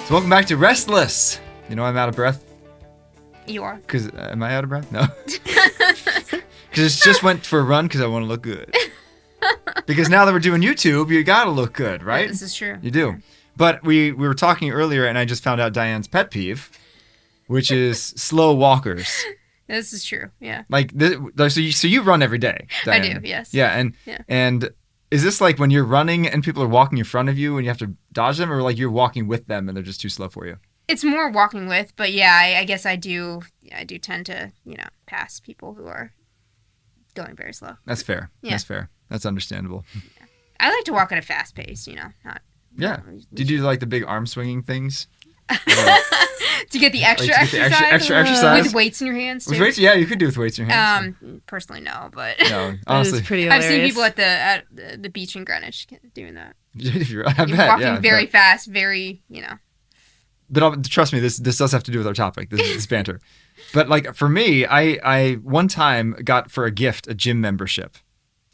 So welcome back to Restless. You know I'm out of breath? You are. Because am I out of breath? No. Because just went for a run because I want to look good. Because now that we're doing YouTube, you got to look good, right? This is true. You do. But we were talking earlier, and I just found out Diane's pet peeve, which is slow walkers. This is true. Yeah. Like, so you run every day, Diane. I do. Yes. Yeah, and is this like when you're running and people are walking in front of you and you have to dodge them, or like you're walking with them and they're just too slow for you? It's more walking with, but yeah, I guess I do tend to, pass people who are going very slow. That's fair. Yeah. That's fair. That's understandable. Yeah. I like to walk at a fast pace, not. Yeah. Did you do like the big arm swinging things? To get the extra exercise with weights in your hands too? With weights, yeah, you could do with weights in your hands. Personally, no, but no, honestly, pretty hilarious. I've seen people at the beach in Greenwich doing that. You're walking very fast, very, But trust me, this does have to do with our topic. This banter. But like for me, I one time got for a gift a gym membership,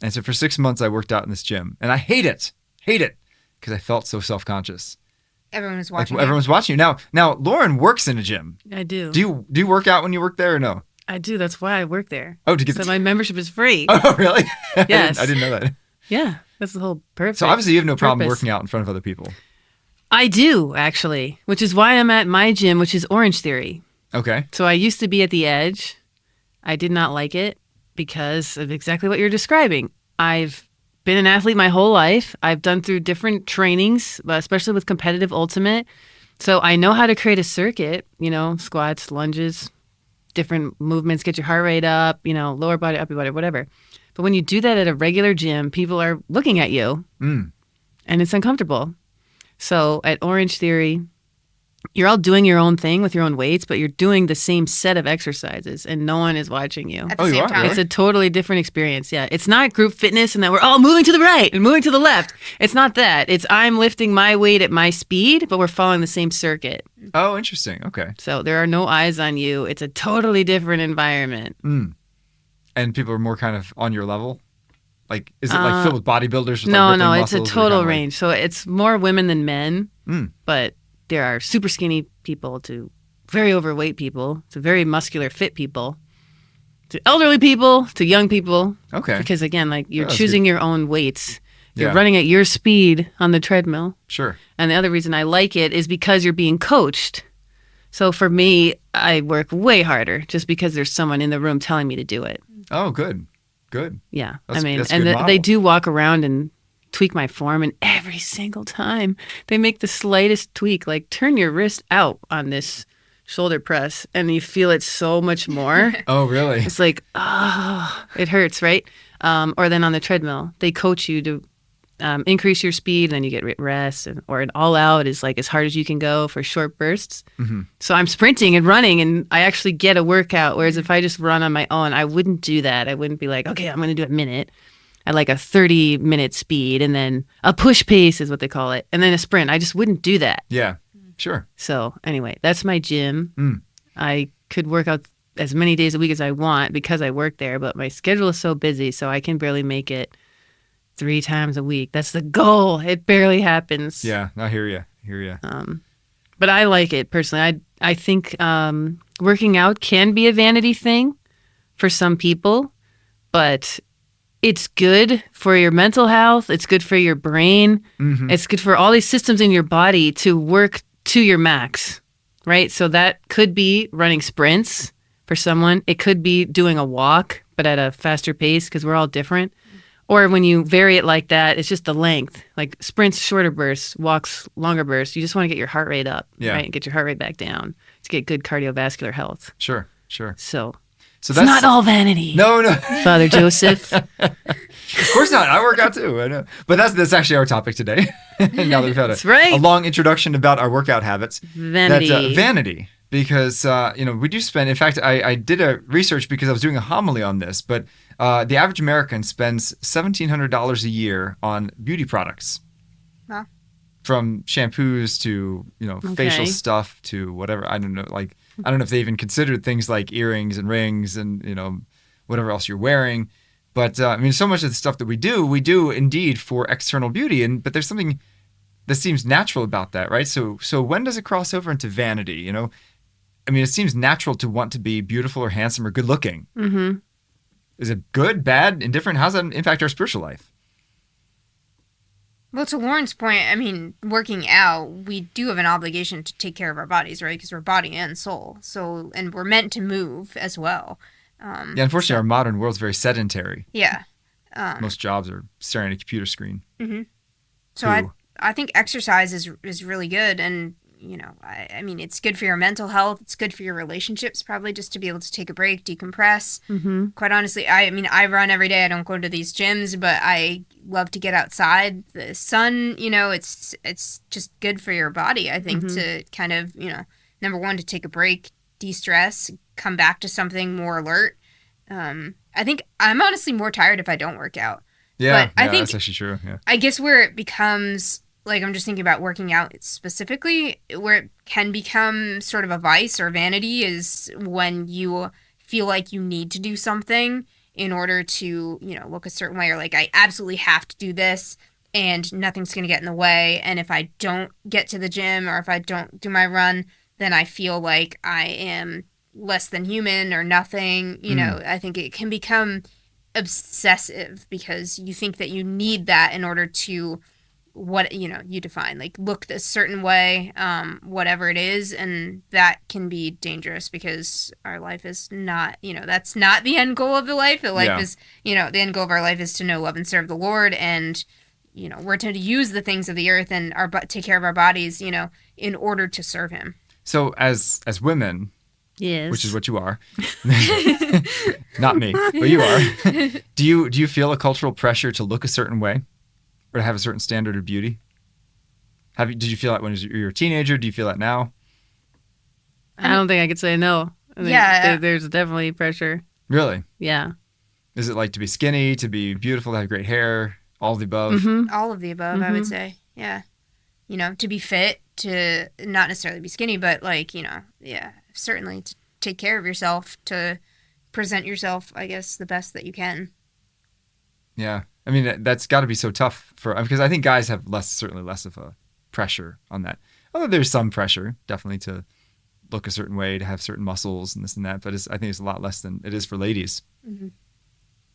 and so for 6 months I worked out in this gym, and I hate it because I felt so self-conscious. Everyone was watching. Everyone's watching you. Now, Lauren works in a gym. I do. Do you work out when you work there or no? I do. That's why I work there. Oh, to get so my membership is free. Oh, really? Yes. I didn't know that. Yeah, that's the whole purpose. So obviously you have no problem working out in front of other people. I do, actually, which is why I'm at my gym, which is Orange Theory. Okay. So I used to be at the Edge. I did not like it because of exactly what you're describing. I've been an athlete my whole life. I've done through different trainings, especially with competitive ultimate. So I know how to create a circuit, squats, lunges, different movements, get your heart rate up, lower body, upper body, whatever. But when you do that at a regular gym, people are looking at you and it's uncomfortable. So at Orange Theory, you're all doing your own thing with your own weights, but you're doing the same set of exercises and no one is watching you. At the same time. It's a totally different experience. Yeah. It's not group fitness and that we're all moving to the right and moving to the left. It's not that. It's I'm lifting my weight at my speed, but we're following the same circuit. Oh, interesting. Okay. So there are no eyes on you. It's a totally different environment. And people are more kind of on your level? Like, is it like filled with bodybuilders? With No, it's a total range. So it's more women than men, but there are super skinny people to very overweight people to very muscular fit people to elderly people to young people. Okay. Because again, like you're choosing your own weights. You're Yeah. running at your speed on the treadmill. Sure. And the other reason I like it is because you're being coached. So for me, I work way harder just because there's someone in the room telling me to do it. Oh, good. Yeah. That's a good and model. they do walk around and tweak my form, and every single time they make the slightest tweak, like turn your wrist out on this shoulder press, and you feel it so much more. Oh, really? It's like, it hurts, right? Or then on the treadmill, they coach you to increase your speed, and then you get rest, or an all out is like as hard as you can go for short bursts. So I'm sprinting and running, and I actually get a workout, whereas if I just run on my own, I wouldn't do that. I wouldn't be like, okay, I'm going to do a minute. I like a 30-minute speed, and then a push pace is what they call it, and then a sprint. I just wouldn't do that. Yeah, sure. So anyway, that's my gym. I could work out as many days a week as I want because I work there, but my schedule is so busy, so I can barely make it 3 times a week. That's the goal. It barely happens. Yeah, I hear you. But I like it personally. I think working out can be a vanity thing for some people, but it's good for your mental health. It's good for your brain. It's good for all these systems in your body to work to your max, right? So that could be running sprints for someone. It could be doing a walk, but at a faster pace because we're all different. Or when you vary it like that, it's just the length. Like sprints, shorter bursts, walks, longer bursts. You just want to get your heart rate up, right? And get your heart rate back down to get good cardiovascular health. Sure. So that's it's not all vanity. No. Father Joseph. Of course not. I work out too. I know. But that's actually our topic today. Now that we've had a long introduction about our workout habits. Vanity. Vanity. Because, we do spend, in fact, I did a research because I was doing a homily on this, but the average American spends $1,700 a year on beauty products. Wow. From shampoos to, facial stuff to whatever. I don't know. Like, I don't know if they even considered things like earrings and rings and, whatever else you're wearing. But, so much of the stuff that we do indeed for external beauty. But there's something that seems natural about that, right? So when does it cross over into vanity? You know, I mean, it seems natural to want to be beautiful or handsome or good looking. Mm-hmm. Is it good, bad, indifferent? How does that impact our spiritual life? Well, to Lauren's point, I mean, working out, we do have an obligation to take care of our bodies, right? Because we're body and soul. So, and we're meant to move as well. Yeah, unfortunately, our modern world's very sedentary. Yeah. Most jobs are staring at a computer screen. Mm-hmm. So I think exercise is really good, and you know, I mean, it's good for your mental health. It's good for your relationships, probably, just to be able to take a break, decompress. Mm-hmm. Quite honestly, I mean, I run every day. I don't go to these gyms, but I love to get outside. The sun, you know, it's just good for your body, I think, to kind of, you know, number one, to take a break, de-stress, come back to something more alert. I think I'm honestly more tired if I don't work out. Yeah, but I think that's actually true. Yeah. I guess where it becomes, like, I'm just thinking about working out specifically, where it can become sort of a vice or vanity is when you feel like you need to do something in order to, you know, look a certain way, or like, I absolutely have to do this and nothing's going to get in the way. And if I don't get to the gym or if I don't do my run, then I feel like I am less than human or nothing. You know, I think it can become obsessive because you think that you need that in order to, what, you know, you define, like, look a certain way, whatever it is, and that can be dangerous because our life is not, you know, that's not the end goal of the life. The life is, you know, the end goal of our life is to know, love, and serve the Lord, and, you know, we're to use the things of the earth and take care of our bodies, you know, in order to serve Him. So as women, yes, which is what you are, not me, but you are. Do you feel a cultural pressure to look a certain way? Or to have a certain standard of beauty? Did you feel that when you were a teenager? Do you feel that now? I don't think I could say no. There's definitely pressure. Really? Yeah. Is it like to be skinny, to be beautiful, to have great hair, all of the above? Mm-hmm. All of the above, I would say. Yeah. You know, to be fit, to not necessarily be skinny, but like, you know, yeah, certainly to take care of yourself, to present yourself, I guess, the best that you can. Yeah. I mean, that's got to be so tough because I think guys have certainly less of a pressure on that. Although there's some pressure, definitely, to look a certain way, to have certain muscles and this and that. But I think it's a lot less than it is for ladies. Mm-hmm.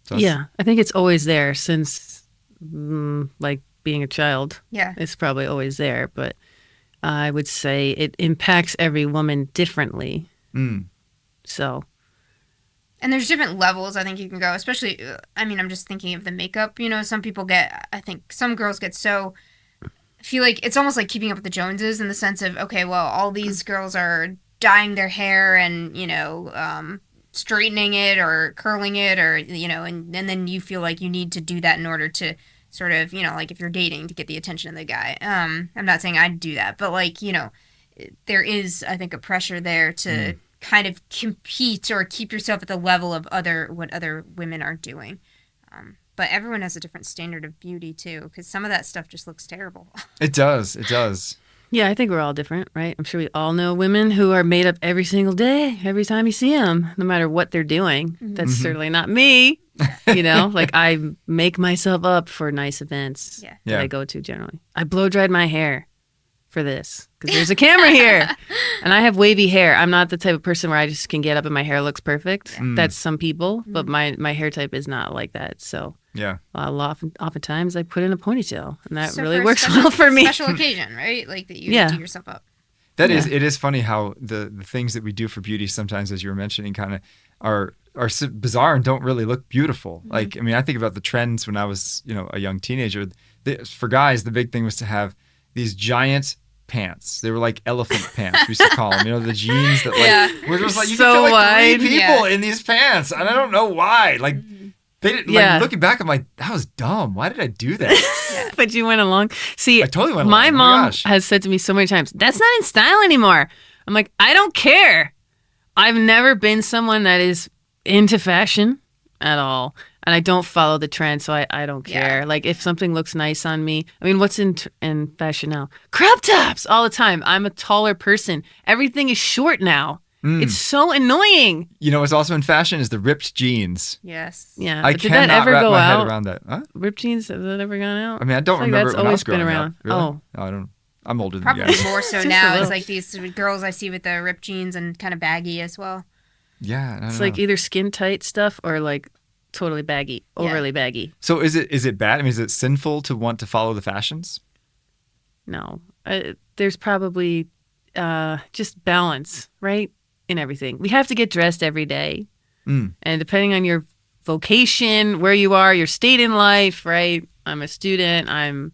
So yeah, I think it's always there since, like, being a child. Yeah. It's probably always there. But I would say it impacts every woman differently. So... And there's different levels I think you can go, especially, I mean, I'm just thinking of the makeup, you know, some people I think some girls get so, feel like it's almost like keeping up with the Joneses in the sense of, okay, well, all these girls are dyeing their hair and, you know, straightening it or curling it or, you know, and then you feel like you need to do that in order to sort of, you know, like if you're dating to get the attention of the guy. I'm not saying I'd do that, but like, you know, there is, I think, a pressure there to kind of compete or keep yourself at the level of what other women are doing. But everyone has a different standard of beauty too, because some of that stuff just looks terrible. It does. Yeah, I think we're all different, right? I'm sure we all know women who are made up every single day, every time you see them, no matter what they're doing. Mm-hmm. That's certainly not me. You know, like I make myself up for nice events that I go to generally. I blow dried my hair for this because there's a camera here and I have wavy hair. I'm not the type of person where I just can get up and my hair looks perfect. That's some people, but my hair type is not like that. So oftentimes I put in a ponytail and that really works well for me. Special occasion, right? Like that you do yourself up. It is funny how the things that we do for beauty sometimes, as you were mentioning, kind of are bizarre and don't really look beautiful. Mm-hmm. Like, I mean, I think about the trends when I was, you know, a young teenager. For guys, the big thing was to have these giant pants. They were like elephant pants, we used to call them. You know, the jeans that were just like, you so could fit like wide. 3 people in these pants. And I don't know why. Like, they didn't, like, looking back, I'm like, that was dumb. Why did I do that? But you went along. See, I totally went along. My mom has said to me so many times, that's not in style anymore. I'm like, I don't care. I've never been someone that is into fashion at all. And I don't follow the trend, so I don't care. Like, if something looks nice on me, I mean, what's in fashion now? Crop tops all the time. I'm a taller person. Everything is short now. It's so annoying. You know what's also in fashion is the ripped jeans. Yes. Yeah. I But did cannot that ever wrap go my out? head around that. Huh? Ripped jeans, has that ever gone out? I mean, I don't feel like remember that's it when I was always been growing around. up. Really? Oh. I don't. I'm older than Probably you guys. more so Just a now. It's little. like these girls I see with the ripped jeans and kind of baggy as well. Yeah, I don't It's know. like either skin tight stuff or like totally baggy, overly baggy. So is it bad? I mean, is it sinful to want to follow the fashions? No, there's probably just balance, right? In everything. We have to get dressed every day. Mm. And depending on your vocation, where you are, your state in life, right? I'm a student. I'm,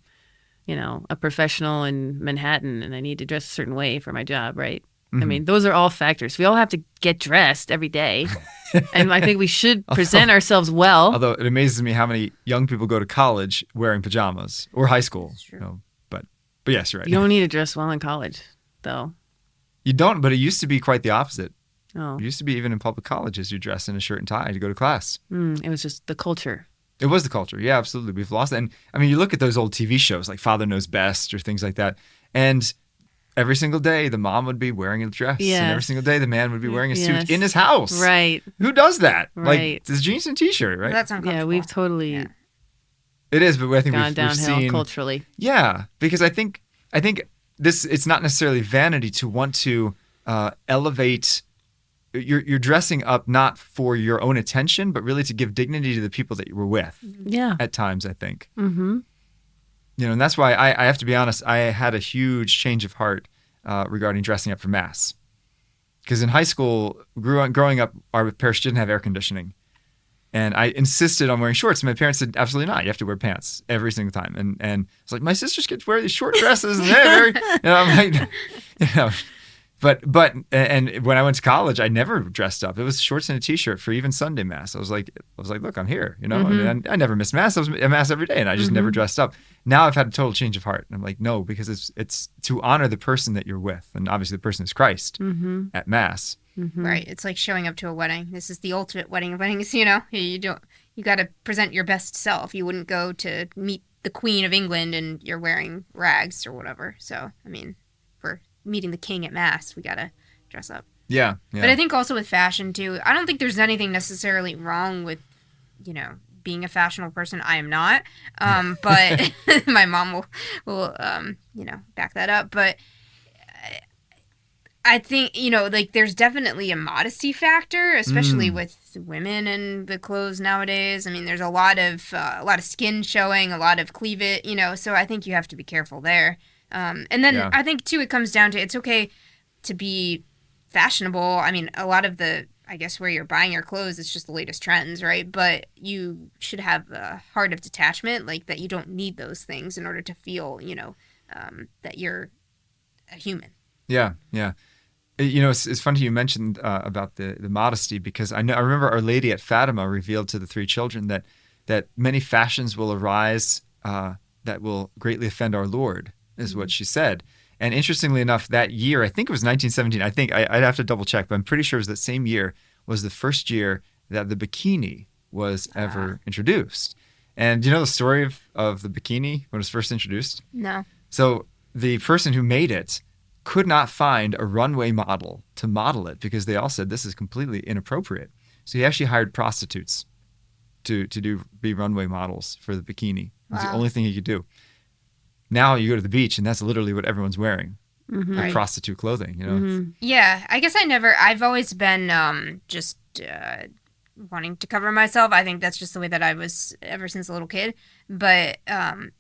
a professional in Manhattan and I need to dress a certain way for my job, right? I mean, those are all factors. We all have to get dressed every day. And I think we should present ourselves well. Although it amazes me how many young people go to college wearing pajamas or high school. That's true. But yes, you're right. You don't need to dress well in college, though. You don't, but it used to be quite the opposite. Oh, It used to be even in public colleges, you dress in a shirt and tie to go to class. it was just the culture. It was the culture. Yeah, absolutely. We've lost that. And I mean, you look at those old TV shows like Father Knows Best or things like that. And every single day, the mom would be wearing a dress. And Yes. every single day, the man would be wearing a Yes. suit in his house. Right. Who does that? Right. Like, it's jeans and t-shirt, right? That's uncomfortable. Yeah, we've totally Yeah. It is, but I think gone we've downhill seen... culturally. Yeah, because I think this, it's not necessarily vanity to want to elevate... You're dressing up not for your own attention, but really to give dignity to the people that you were with Yeah. at times, I think. Mm-hmm. And that's why I have to be honest, I had a huge change of heart regarding dressing up for Mass. Because in high school, growing up, our parish didn't have air conditioning. And I insisted on wearing shorts. And my parents said, absolutely not. You have to wear pants every single time. And it's like, my sisters get to wear these short dresses. And I'm like, But when I went to college, I never dressed up. It was shorts and a t-shirt for even Sunday Mass. I was like, look, I'm here. And I never missed Mass. I was at Mass every day, and I just never dressed up. Now I've had a total change of heart. And I'm like, no, because it's to honor the person that you're with, and obviously the person is Christ at Mass. Mm-hmm. Right. It's like showing up to a wedding. This is the ultimate wedding of weddings. You got to present your best self. You wouldn't go to meet the Queen of England and you're wearing rags or whatever. So, I mean, for meeting the king at Mass, we got to dress up. Yeah. But I think also with fashion too, I don't think there's anything necessarily wrong with, being a fashionable person. I am not. But my mom will back that up. But I think, there's definitely a modesty factor, especially with women and the clothes nowadays. I mean, there's a lot of skin showing, a lot of cleavage, so I think you have to be careful there. And then I think, too, it comes down to it's okay to be fashionable. I mean, a lot of I guess where you're buying your clothes, it's just the latest trends, right? But you should have a heart of detachment, like that you don't need those things in order to feel, that you're a human. Yeah. It's funny you mentioned about the modesty, because I remember Our Lady at Fatima revealed to the three children that many fashions will arise that will greatly offend our Lord, is what she said. And interestingly enough, that year, I think it was 1917, I think I'd have to double check, but I'm pretty sure it was that same year was the first year that the bikini was ever introduced. And do you know the story of the bikini when it was first introduced? No. So the person who made it could not find a runway model to model it, because they all said this is completely inappropriate. So he actually hired prostitutes to be runway models for the bikini. It was the only thing he could do. Now you go to the beach and that's literally what everyone's wearing, like Right. prostitute clothing. Yeah, I guess I've always been just wanting to cover myself. I think that's just the way that I was ever since a little kid. But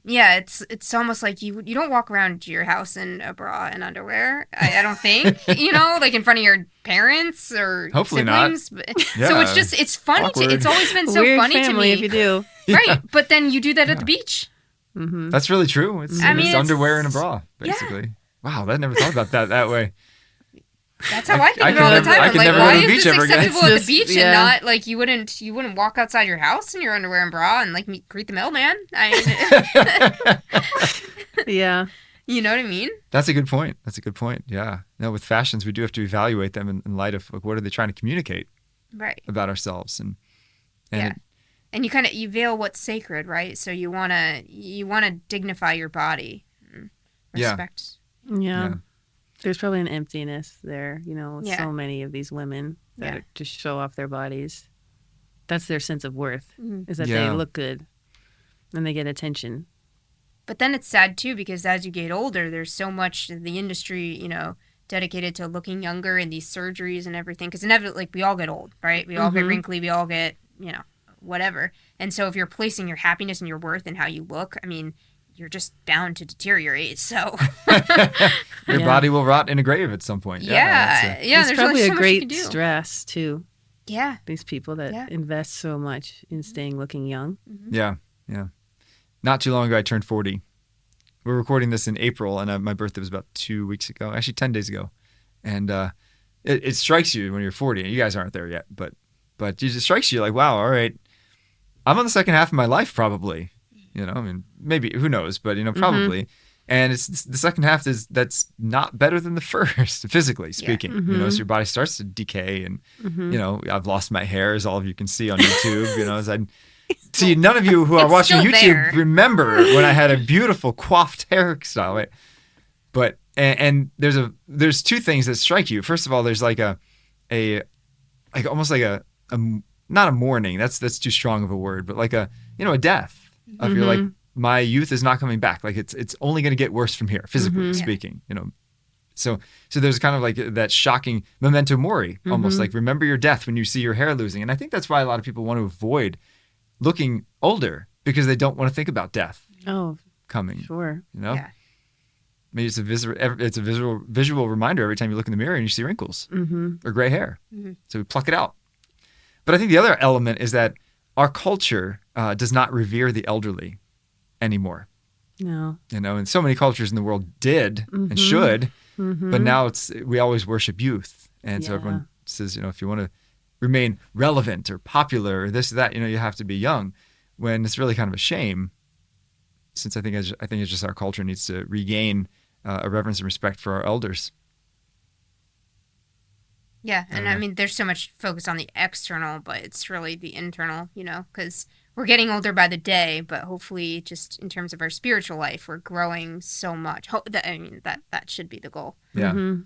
it's almost like you don't walk around your house in a bra and underwear. I don't think, like in front of your parents or Hopefully not. siblings. But, so it's funny. Awkward. It's always been so Weird funny to family me. if you do. Right, but then you do that at the beach. Mm-hmm. That's really true. It's underwear and a bra, basically. Wow, I never thought about that way. That's how I think I of it all the can time. never- I I'm can like, never go why to the is beach this ever again. acceptable at It's the beach just- and yeah. not like you wouldn't walk outside your house in your underwear and bra and like greet the mailman? Yeah. You know what I mean? That's a good point. Yeah. No, with fashions, we do have to evaluate them in light of like, what are they trying to communicate Right. about ourselves, and Yeah. And you veil what's sacred, right? So you wanna dignify your body. Yeah. Respect. Yeah. There's probably an emptiness there, with Yeah. so many of these women that Yeah. just show off their bodies. That's their sense of worth, Mhm. is that Yeah. they look good and they get attention. But then it's sad too, because as you get older, there's so much of the industry, dedicated to looking younger and these surgeries and everything. Because inevitably, we all get old, right? We all get wrinkly. We all get, whatever. And so if you're placing your happiness and your worth in how you look, I mean, you're just bound to deteriorate. So Your Yeah. body will rot in a grave at some point. yeah, It's there's probably only so a much you great can do. stress, too. Yeah. These people that Yeah. invest so much in staying looking young. Yeah. Not too long ago, I turned 40. We're recording this in April, and my birthday was about 2 weeks ago, actually 10 days ago. And it strikes you when you're 40, and you guys aren't there yet, but it just strikes you like, wow, all right, I'm on the second half of my life probably. I mean, maybe, who knows, but probably. And it's the second half that's not better than the first, physically speaking. So your body starts to decay, and I've lost my hair, as all of you can see on YouTube. As I see, none of you who are It's watching still YouTube there. remember when I had a beautiful coiffed hairstyle. Right? But and there's two things that strike you. First of all, there's like almost like a not a mourning. That's too strong of a word, but like a death of you're like, my youth is not coming back. Like it's only going to get worse from here, physically speaking. So there's kind of like that shocking memento mori, almost like remember your death when you see your hair losing. And I think that's why a lot of people want to avoid looking older, because they don't want to think about death Oh, coming. sure. Yeah. Maybe it's a visual reminder every time you look in the mirror and you see wrinkles or gray hair. So we pluck it out. But I think the other element is that our culture does not revere the elderly anymore. No. And so many cultures in the world did and should, but now we always worship youth. And so everyone says, if you want to remain relevant or popular or this or that, you have to be young, when it's really kind of a shame, since I think it's just our culture needs to regain a reverence and respect for our elders. Yeah, and I mean, there's so much focus on the external, but it's really the internal, because we're getting older by the day, but hopefully just in terms of our spiritual life, we're growing so much. That should be the goal, Yeah.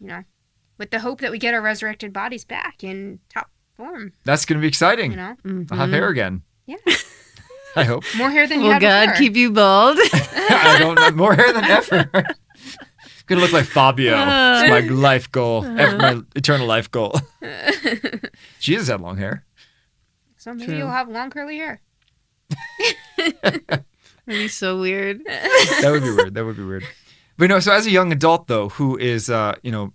with the hope that we get our resurrected bodies back in top form, That's going to be exciting. I'll have hair again. Yeah. I hope. More hair than you Will had God before. keep you bald? I don't know. More hair than ever. Gonna look like Fabio. It's my life goal. My eternal life goal. Jesus had long hair. So maybe True. you'll have long curly hair. That'd be so weird. That would be weird. But so as a young adult though, who is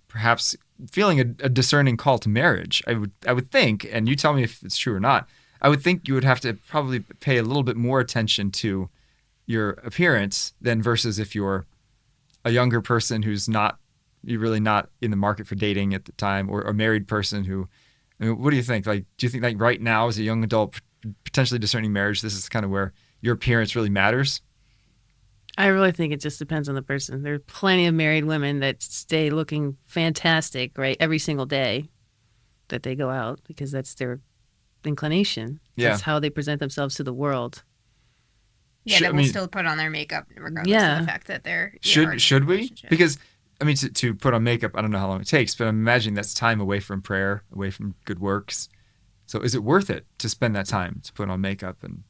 perhaps feeling a discerning call to marriage, I would think, and you tell me if it's true or not, I would think you would have to probably pay a little bit more attention to your appearance than versus if you're a younger person who's you're really not in the market for dating at the time, or a married person who, what do you think? Like, do you think like right now as a young adult potentially discerning marriage, this is kind of where your appearance really matters? I really think it just depends on the person. There are plenty of married women that stay looking fantastic, right, every single day that they go out, because that's their inclination. Yeah. That's how they present themselves to the world. Yeah, Should- that I will mean- still put on their makeup regardless Yeah. of the fact that they're Should we? relationship. Because I mean, to put on makeup, I don't know how long it takes, but I'm imagining that's time away from prayer, away from good works. So is it worth it to spend that time to put on makeup? And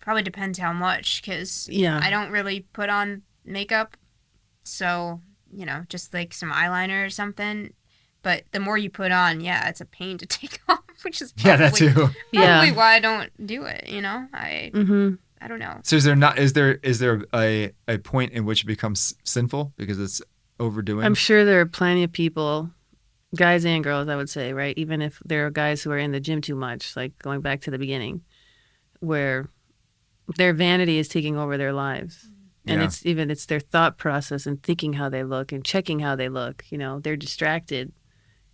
Probably depends how much, because Yeah. I don't really put on makeup, so just like some eyeliner or something. But the more you put on, it's a pain to take off, which is probably, that too. probably Yeah. why I don't do it. I don't know. So is there a point in which it becomes sinful because it's overdoing? I'm sure there are plenty of people, guys and girls, I would say, right? Even if there are guys who are in the gym too much, like going back to the beginning, where their vanity is taking over their lives. And Yeah. it's their thought process and thinking how they look and checking how they look. They're distracted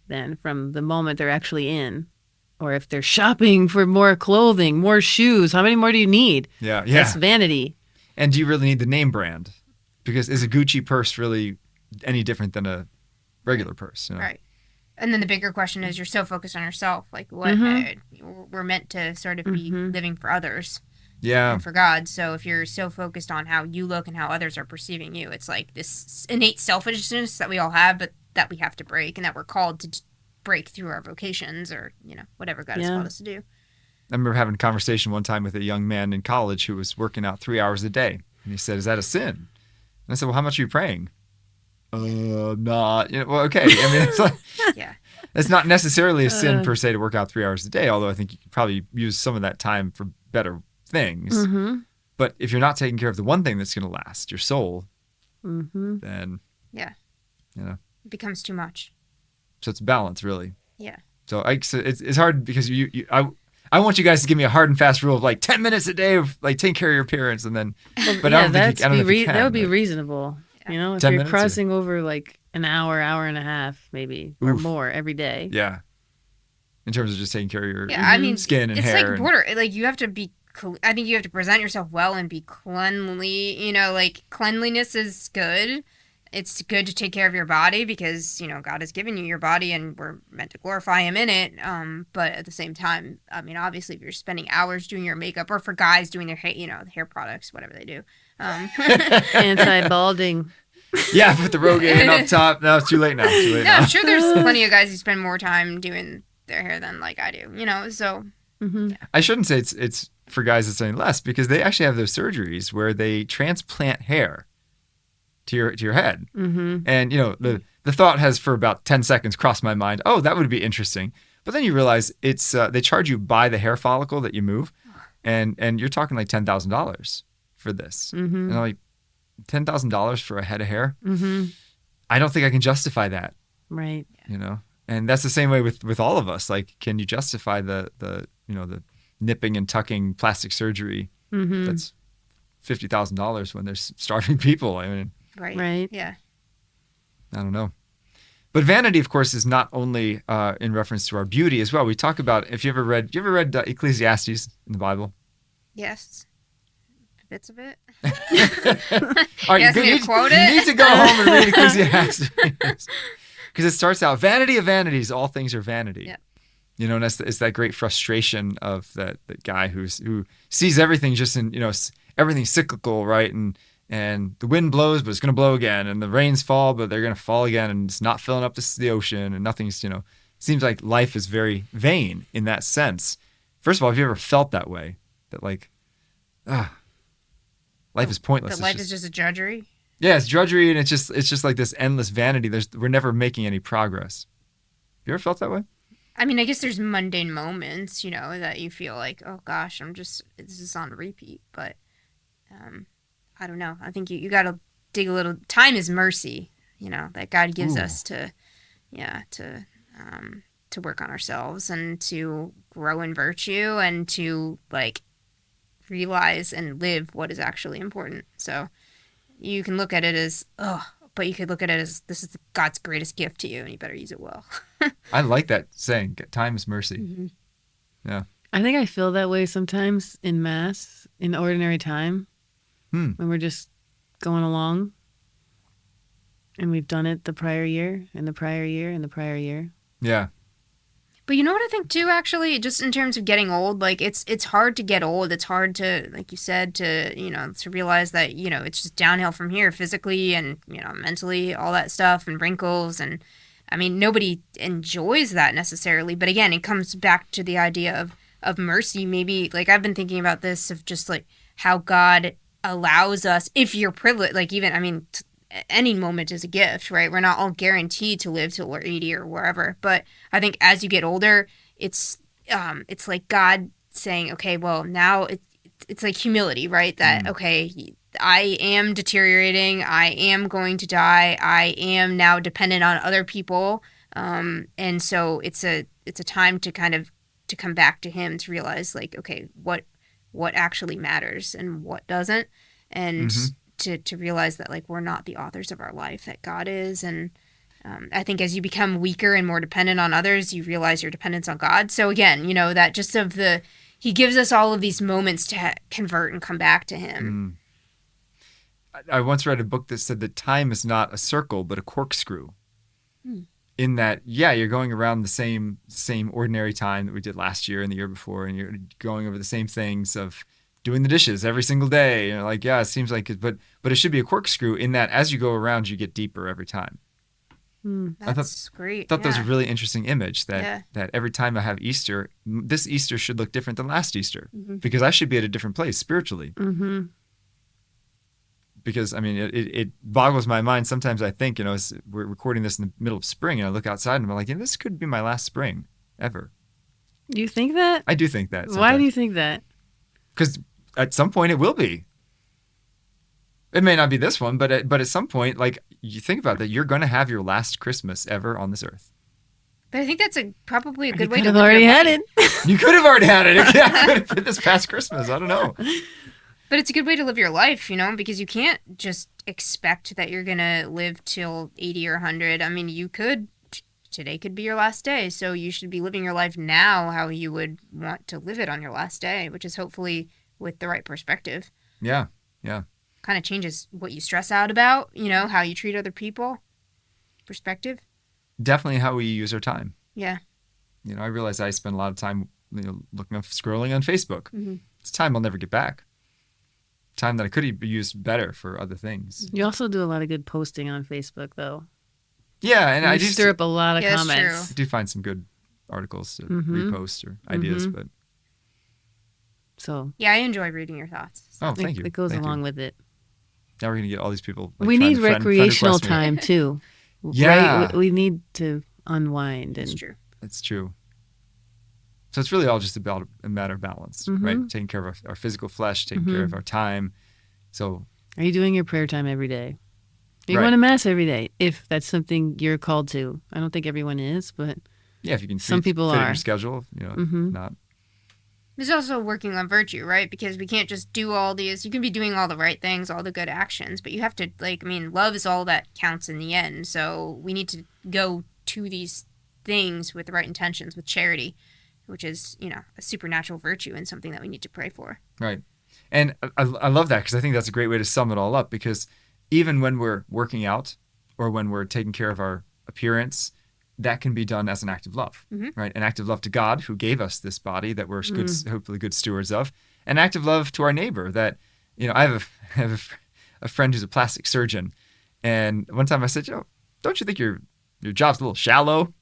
then from the moment they're actually in. Or if they're shopping for more clothing, more shoes, how many more do you need? Yeah. That's vanity. And do you really need the name brand? Because is a Gucci purse really any different than a regular purse? Right. And then the bigger question is, you're so focused on yourself. Like, what we're meant to sort of be living for others Yeah. and for God. So if you're so focused on how you look and how others are perceiving you, it's like this innate selfishness that we all have, but that we have to break and that we're called to break through our vocations or, whatever God has called us to do. I remember having a conversation one time with a young man in college who was working out 3 hours a day. And he said, "Is that a sin?" And I said, "Well, how much are you praying?" Not. Well, okay. I mean, it's like, Yeah. it's not necessarily a sin per se to work out 3 hours a day, although I think you could probably use some of that time for better things. Mm-hmm. But if you're not taking care of the one thing that's going to last, your soul, then, Yeah. It becomes too much. So it's balance, really. Yeah. So it's hard because I want you guys to give me a hard and fast rule of like 10 minutes a day of like taking care of your appearance and then. But I don't think you can. That would be reasonable. Yeah. If you're crossing over like an hour and a half, maybe or more every day. Yeah. In terms of just taking care of your skin and it's hair. It's like border. Like you have to be. I think you have to present yourself well and be cleanly. Like cleanliness is good. It's good to take care of your body because, God has given you your body and we're meant to glorify him in it. But at the same time, I mean, obviously if you're spending hours doing your makeup or for guys doing their hair, the hair products, whatever they do. Anti-balding. Yeah, put the Rogaine up top. No, it's too late now. I'm sure there's plenty of guys who spend more time doing their hair than like I do, so. Mm-hmm. Yeah. I shouldn't say it's for guys it's any less because they actually have those surgeries where they transplant hair to your head. Mm-hmm. And, the thought has for about 10 seconds crossed my mind, oh, that would be interesting. But then you realize it's they charge you by the hair follicle that you move. And you're talking like $10,000 for this. Mm-hmm. And I'm like, $10,000 for a head of hair? Mm-hmm. I don't think I can justify that. Right. And that's the same way with all of us. Like, can you justify the nipping and tucking plastic surgery that's $50,000 when there's starving people? I mean, right. Yeah. I don't know. But vanity, of course, is not only in reference to our beauty as well. We talk about, you ever read Ecclesiastes in the Bible? Yes. Bits of it. All right, you need to go home and read Ecclesiastes. Because it starts out, vanity of vanities, all things are vanity. Yep. And it's that great frustration of that guy who sees everything just in, everything's cyclical, right? And the wind blows, but it's going to blow again. And the rains fall, but they're going to fall again. And it's not filling up the ocean. And nothing's, seems like life is very vain in that sense. First of all, have you ever felt that way? That like, life is pointless. That life is just a drudgery? Yeah, it's drudgery. And it's just like this endless vanity. We're never making any progress. Have you ever felt that way? I mean, I guess there's mundane moments, that you feel like, oh gosh, this is on repeat. But, I don't know. I think you got to dig a little. Time is mercy, that God gives us to work on ourselves and to grow in virtue and to like realize and live what is actually important. So you can look at it as, but you could look at it as this is God's greatest gift to you and you better use it well. I like that saying, time is mercy. Mm-hmm. Yeah. I think I feel that way sometimes in Mass, in ordinary time. When we're just going along and we've done it the prior year and the prior year and the prior year. Yeah. But you know what I think too, actually, just in terms of getting old, like it's hard to get old. It's hard to, like you said, to realize that, it's just downhill from here physically and, mentally, all that stuff and wrinkles. And I mean, nobody enjoys that necessarily. But again, it comes back to the idea of mercy. Maybe like I've been thinking about this of just like how God allows us, if you're privileged, like even, I mean, any moment is a gift, right? We're not all guaranteed to live till we're 80 or wherever. But I think as you get older, it's like God saying, okay, well, now it's like humility, right? That, okay, I am deteriorating. I am going to die. I am now dependent on other people. And so it's a time to kind of, to come back to him, to realize like, okay, what actually matters and what doesn't. And to realize that like we're not the authors of our life, that God is. And I think as you become weaker and more dependent on others, you realize your dependence on God. So again, that just he gives us all of these moments to convert and come back to him. I once read a book that said that time is not a circle, but a corkscrew. In that, you're going around the same ordinary time that we did last year and the year before, and you're going over the same things of doing the dishes every single day. It seems like it, but it should be a corkscrew in that as you go around, you get deeper every time. That's great. thought that was a Yeah. really interesting image that Yeah. that every time I have Easter, this Easter should look different than last Easter Mhm. because I should be at a different place spiritually. Mm-hmm. Because I mean, it boggles my mind. Sometimes I think, we're recording this in the middle of spring, and I look outside and I'm like, this could be my last spring ever. You think that? I do think that. Why do you think that? Because at some point it will be. It may not be this one, but at some point, like you think about that, you're going to have your last Christmas ever on this earth. But I think that's probably a You good way could to have live already your had life. it. You could have already had it. Yeah, could have been this past Christmas. I don't know. But it's a good way to live your life, because you can't just expect that you're going to live till 80 or 100. I mean, you could. Today could be your last day, so you should be living your life now how you would want to live it on your last day, which is hopefully with the right perspective. Yeah. Kind of changes what you stress out about, how you treat other people. Perspective. Definitely how we use our time. Yeah. I realize I spend a lot of time, scrolling on Facebook. Mm-hmm. It's time I'll never get back. Time that I could have used better for other things. You also do a lot of good posting on Facebook, though. Yeah, and You I do stir up a lot of Yeah, that's comments. I do find some good articles to Mhm. repost or ideas, but So Yeah, I enjoy reading your thoughts. oh, thank you. it goes Thank you. along with it. Now we're gonna get all these people. We trying need to friend recreational request me. time too. Yeah. Right? We need to unwind It's and true. It's true. So it's really all just about a matter of balance, Mhm. right? Taking care of our physical flesh, taking care of our time. So Are you doing your prayer time every day? Are you Right. going to mass every day? If that's something you're called to. I don't think everyone is, but yeah, if you can Some people fit in are. your schedule, Mhm. not. There's also working on virtue, right? Because we can't just do all these. You can be doing all the right things, all the good actions, but you have to, love is all that counts in the end. So we need to go to these things with the right intentions, with charity, which is, a supernatural virtue and something that we need to pray for. Right. And I love that because I think that's a great way to sum it all up because even when we're working out or when we're taking care of our appearance, that can be done as an act of love, Mhm. right? An act of love to God who gave us this body that we're hopefully good stewards of. An act of love to our neighbor that, I have a friend who's a plastic surgeon. And one time I said, don't you think your job's a little shallow,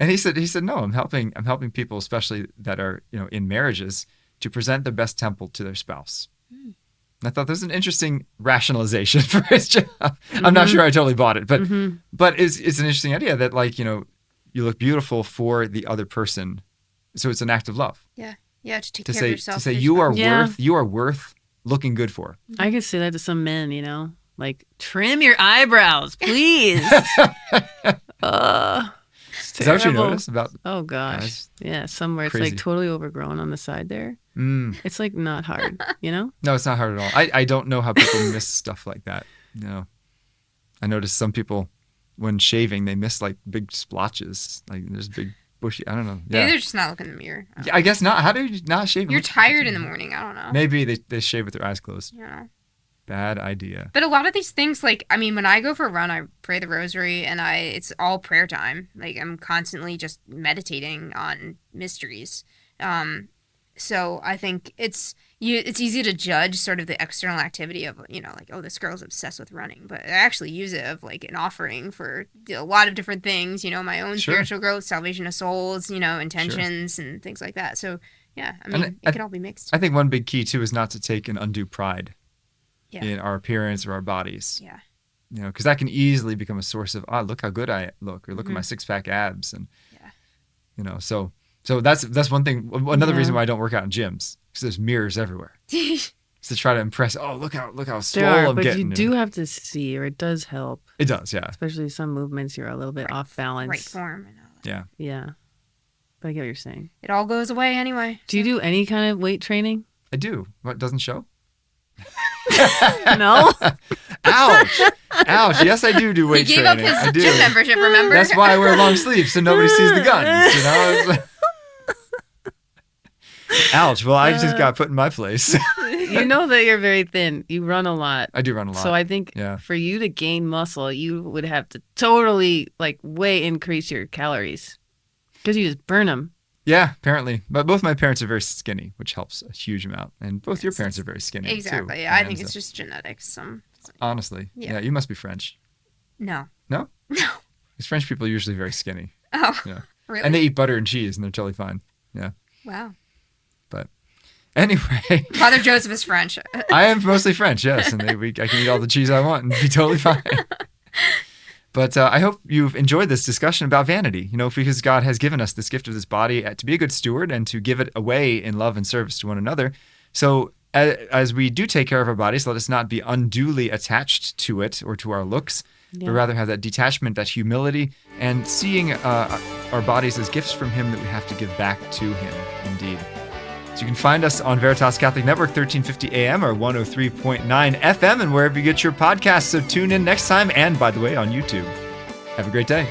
And he said, no, I'm helping people, especially that are, in marriages, to present the best temple to their spouse. And I thought that was an interesting rationalization for his job. I'm not sure I totally bought it, but it's an interesting idea that you look beautiful for the other person, so it's an act of love Yeah, to take to care say of yourself. to say for you are yourself. Yeah. worth looking good for. I could say that to some men, like trim your eyebrows, please. Is that what you terrible. noticed about? Oh gosh. Guys? Yeah, somewhere it's Crazy. like totally overgrown on the side there. It's like not hard, No, it's not hard at all. I don't know how people miss stuff like that. I noticed some people when shaving they miss like big splotches, like there's big bushy. I don't know. Maybe Yeah, they're just not looking in the mirror. I don't I guess not. How do you not shave? You're tired in the morning. I don't know. Maybe they shave with their eyes closed. Bad idea. But a lot of these things, when I go for a run, I pray the rosary, and it's all prayer time. I'm constantly just meditating on mysteries. So I think it's easy to judge sort of the external activity of, this girl's obsessed with running. But I actually use it of an offering for a lot of different things, my own Sure. spiritual growth, salvation of souls, intentions and things like that. So, yeah, And it could all be mixed. I think one big key too is not to take an undue pride Yeah. in our appearance or our bodies. Yeah. Because that can easily become a source of, look how good I look, or look at Mhm. my 6-pack abs, and Yeah. so that's one thing. Another Yeah. reason why I don't work out in gyms because there's mirrors everywhere. It's to try to impress. Oh, look how there swole are, I'm but getting. you do have to see, or it does help. It does, yeah. Especially some movements you're a little bit off balance. Right form and all that. Yeah. But I get what you're saying. It all goes away anyway. Do you do any kind of weight training? I do. What doesn't show? No. Ouch! Ouch! Yes, I do weight He gave training. up I his do. gym membership, remember? That's why I wear long sleeves so nobody sees the guns. Ouch! Well, I just got put in my place. You know that you're very thin. You run a lot. I do run a lot. So I think Yeah. for you to gain muscle, you would have to totally way increase your calories because you just burn them. Yeah, apparently. But both my parents are very skinny, which helps a huge amount. And both your parents are very skinny Exactly. too. Yeah, I And think so- it's just genetics. honestly. Yeah. Yeah, you must be French. No. No? These French people are usually very skinny. Oh, Yeah. really? And they eat butter and cheese, and they're totally fine. Yeah. Wow. But anyway, Father Joseph is French. I am mostly French, yes, and I can eat all the cheese I want and be totally fine. But I hope you've enjoyed this discussion about vanity, because God has given us this gift of this body to be a good steward and to give it away in love and service to one another. So as we do take care of our bodies, let us not be unduly attached to it or to our looks, but rather have that detachment, that humility, and seeing our bodies as gifts from Him that we have to give back to Him, indeed. So you can find us on Veritas Catholic Network, 1350 AM or 103.9 FM, and wherever you get your podcasts. So tune in next time, and by the way, on YouTube. Have a great day.